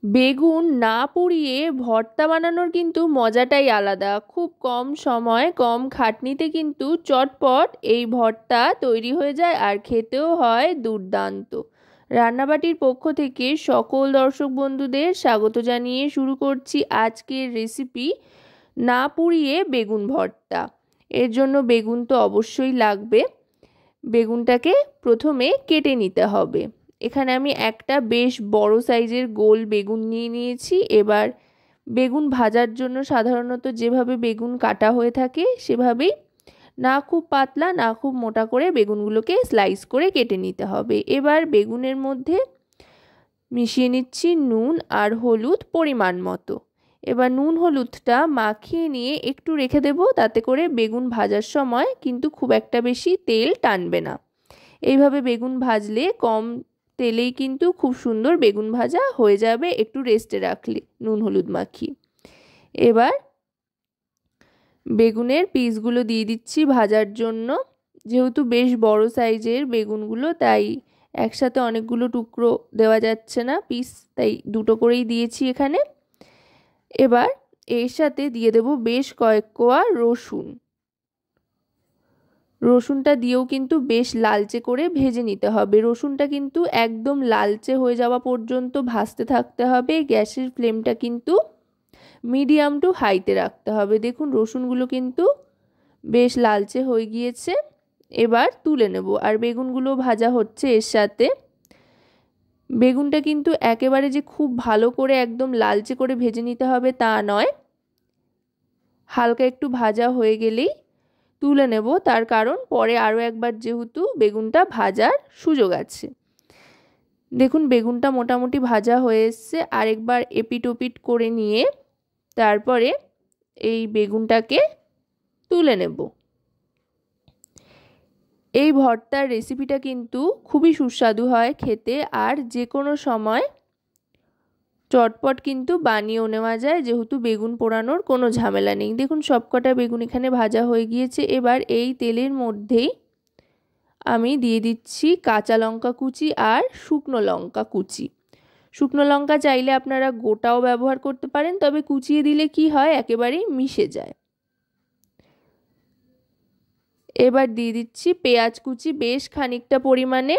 বেগুন না পুড়িয়ে ভর্তা বানানোর কিন্তু মজাটাই আলাদা। খুব কম সময় কম খাটনিতে কিন্তু চটপট এই ভর্তা তৈরি হয়ে যায় আর খেতেও হয় দুর্দান্ত। রান্নাবাটির পক্ষ থেকে সকল দর্শক বন্ধুদের স্বাগত জানিয়ে শুরু করছি আজকের রেসিপি না পুড়িয়ে বেগুন ভর্তা। এর জন্য বেগুন তো অবশ্যই লাগবে। বেগুনটাকে প্রথমে কেটে নিতে হবে। এখানে আমি একটা বেশ বড় সাইজের গোল বেগুন নিয়ে নিয়েছি। এবার বেগুন ভাজার জন্য সাধারণত যেভাবে বেগুন কাটা হয়ে থাকে সেভাবেই, না খুব পাতলা না খুব মোটা করে বেগুনগুলোকে স্লাইস করে কেটে নিতে হবে। এবার বেগুনের মধ্যে মিশিয়ে নিচ্ছি নুন আর হলুদ পরিমাণ মতো। এবার নুন হলুদটা মাখিয়ে নিয়ে একটু রেখে দেব, তাতে করে বেগুন ভাজার সময় কিন্তু খুব একটা বেশি তেল টানবে না। এইভাবে বেগুন ভাজলে কম তেলেই কিন্তু খুব সুন্দর বেগুন ভাজা হয়ে যাবে একটু রেস্টে রাখলে নুন হলুদ মাখিয়ে। এবার বেগুনের পিসগুলো দিয়ে দিচ্ছি ভাজার জন্য। যেহেতু বেশ বড় সাইজের বেগুনগুলো, তাই একসাথে অনেকগুলো টুকরো দেওয়া যাচ্ছে না পিস, তাই দুটো করেই দিয়েছি এখানে। এবার এর সাথে দিয়ে দেব বেশ কয়েক কোয়া রসুন। রসুনটা দিয়েও কিন্তু বেশ লালচে করে ভেজে নিতে হবে। রসুনটা কিন্তু একদম লালচে হয়ে যাওয়া পর্যন্ত ভাজতে থাকতে হবে। গ্যাসের ফ্লেমটা কিন্তু মিডিয়াম টু হাইতে রাখতে হবে। দেখুন রসুনগুলো কিন্তু বেশ লালচে হয়ে গিয়েছে। এবার তুলে নেব। আর বেগুনগুলো ভাজা হচ্ছে এর সাথে। বেগুনটা কিন্তু একেবারে যে খুব ভালো করে একদম লালচে করে ভেজে নিতে হবে তা নয়, হালকা একটু ভাজা হয়ে গেলেই তুলে নেব। তার কারণ পরে আরও একবার যেহেতু বেগুনটা ভাজার সুযোগ আছে। দেখুন বেগুনটা মোটামুটি ভাজা হয়ে এসছে। আরেকবার এপিট ওপিট করে নিয়ে তারপরে এই বেগুনটাকে তুলে নেব। এই ভর্তার রেসিপিটা কিন্তু খুবই সুস্বাদু হয় খেতে, আর যে কোনো সময় চটপট কিন্তু বানিয়েও নেওয়া যায়, যেহেতু বেগুন পোড়ানোর কোনো ঝামেলা নেই। দেখুন সবকটা বেগুন এখানে ভাজা হয়ে গিয়েছে। এবার এই তেলের মধ্যেই আমি দিয়ে দিচ্ছি কাঁচা লঙ্কা কুচি আর শুকনো লঙ্কা কুচি। শুকনো লঙ্কা চাইলে আপনারা গোটাও ব্যবহার করতে পারেন, তবে কুচিয়ে দিলে কি হয় একেবারেই মিশে যায়। এবার দিয়ে দিচ্ছি পেঁয়াজ কুচি বেশ খানিকটা পরিমাণে।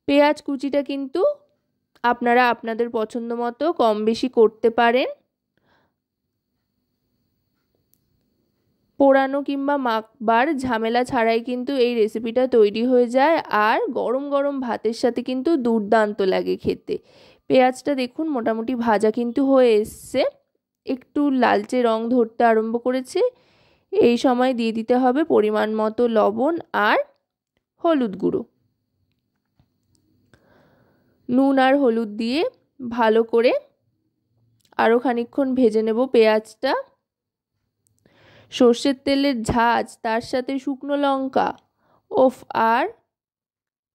পেঁয়াজ কুচিটা কিন্তু আপনারা আপনাদের পছন্দ মতো কম বেশি করতে পারেন। পোড়ানো কিংবা মাখবার ঝামেলা ছাড়াই কিন্তু এই রেসিপিটা তৈরি হয়ে যায়, আর গরম গরম ভাতের সাথে কিন্তু দুর্দান্ত লাগে খেতে। পেঁয়াজটা দেখুন মোটামুটি ভাজা কিন্তু হয়ে এসছে, একটু লালচে রং ধরতে আরম্ভ করেছে। এই সময় দিয়ে দিতে হবে পরিমাণ মতো লবণ আর হলুদ গুঁড়ো। নুন আর হলুদ দিয়ে ভালো করে আরও খানিকক্ষণ ভেজে নেব পেঁয়াজটা। সর্ষের তেলের ঝাঁজ, তার সাথে শুকনো লঙ্কা আর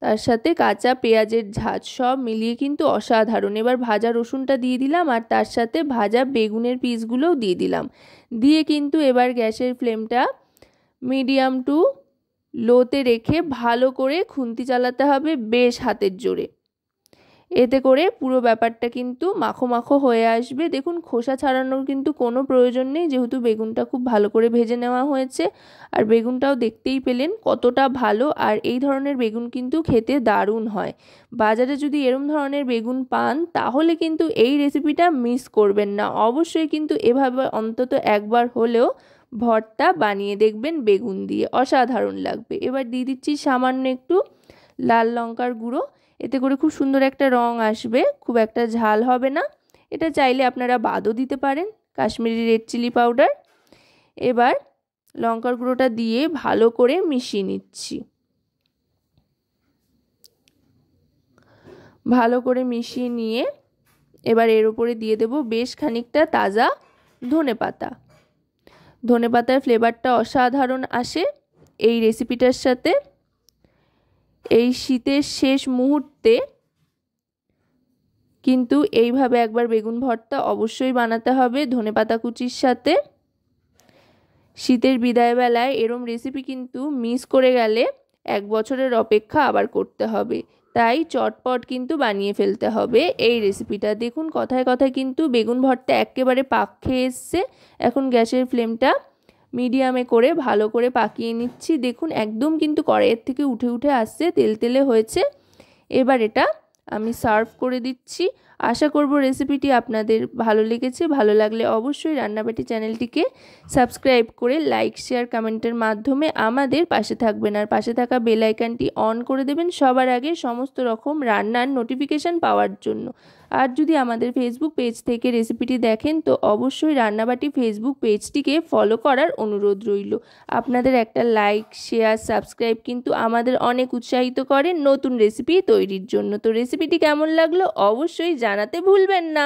তার সাথে কাঁচা পেঁয়াজের ঝাঁজ সব মিলিয়ে কিন্তু অসাধারণ। এবার ভাজা রসুনটা দিয়ে দিলাম আর তার সাথে ভাজা বেগুনের পিসগুলোও দিয়ে দিলাম। দিয়ে কিন্তু এবার গ্যাসের ফ্লেমটা মিডিয়াম টু লোতে রেখে ভালো করে খুন্তি চালাতে হবে বেশ হাতের জোরে। এতে করে পুরো ব্যাপারটা কিন্তু মাখো মাখো হয়ে আসবে। দেখুন খোসা ছাড়ানোর কিন্তু কোনো প্রয়োজন নেই, যেহেতু বেগুনটা খুব ভালো করে ভেজে নেওয়া হয়েছে। আর বেগুনটাও দেখতেই পেলেন কতটা ভালো। আর এই ধরনের বেগুন কিন্তু খেতে দারুণ হয়। বাজারে যদি এরম ধরনের বেগুন পান তাহলে কিন্তু এই রেসিপিটা মিস করবেন না। অবশ্যই কিন্তু এভাবে অন্তত একবার হলেও ভর্তা বানিয়ে দেখবেন বেগুন দিয়ে, অসাধারণ লাগবে। এবার দিয়ে দিচ্ছি সামান্য একটু লাল লঙ্কার গুঁড়ো। এতে করে খুব সুন্দর একটা রং আসবে, খুব একটা ঝাল হবে না। এটা চাইলে আপনারা বাদও দিতে পারেন, কাশ্মীরি রেড চিলি পাউডার। এবার লঙ্কার গুঁড়োটা দিয়ে ভালো করে মিশিয়ে নিচ্ছি। ভালো করে মিশিয়ে নিয়ে এবার এর উপরে দিয়ে দেব বেশ খানিকটা তাজা ধনেপাতা। ধনেপাতার ফ্লেভারটা অসাধারণ আসে এই রেসিপিটার সাথে। এই শীতের শেষ মুহূর্তে কিন্তু এইভাবে একবার বেগুন ভর্তা অবশ্যই বানাতে হবে ধনেপাতা কুচির সাথে। শীতের বিদায় বেলায় এরম রেসিপি কিন্তু মিস করে গেলে 1 বছরের অপেক্ষা আবার করতে হবে। তাই চটপট কিন্তু বানিয়ে ফেলতে হবে এই রেসিপিটা। দেখুন কথায় কথায় কিন্তু বেগুন ভর্তা একেবারে পাক খেয়ে এসছে। এখন গ্যাসের ফ্লেমটা মিডিয়ামে করে ভালো করে পাকিয়ে নিচ্ছি। দেখুন একদম কিন্তু কড়াইয়ের থেকে উঠে উঠে আসছে, তেলতেলে হয়েছে। এবার এটা আমি সার্ভ করে দিচ্ছি। আশা করব রেসিপিটি আপনাদের ভালো লেগেছে। ভালো লাগলে অবশ্যই রান্নাবাটি চ্যানেলটিকে সাবস্ক্রাইব করে লাইক শেয়ার কমেন্টের মাধ্যমে আমাদের পাশে থাকবেন, আর পাশে থাকা বেল আইকনটি অন করে দেবেন সবার আগে সমস্ত রকম রান্নার নোটিফিকেশান পাওয়ার জন্য। আর যদি আমাদের ফেসবুক পেজ থেকে রেসিপিটি দেখেন তো অবশ্যই রান্নাবাটি ফেসবুক পেজটিকে ফলো করার অনুরোধ রইল। আপনাদের একটা লাইক শেয়ার সাবস্ক্রাইব কিন্তু আমাদের অনেক উৎসাহিত করে নতুন রেসিপি তৈরির জন্য। তো রেসিপিটি কেমন লাগলো অবশ্যই জানাতে ভুলবেন না।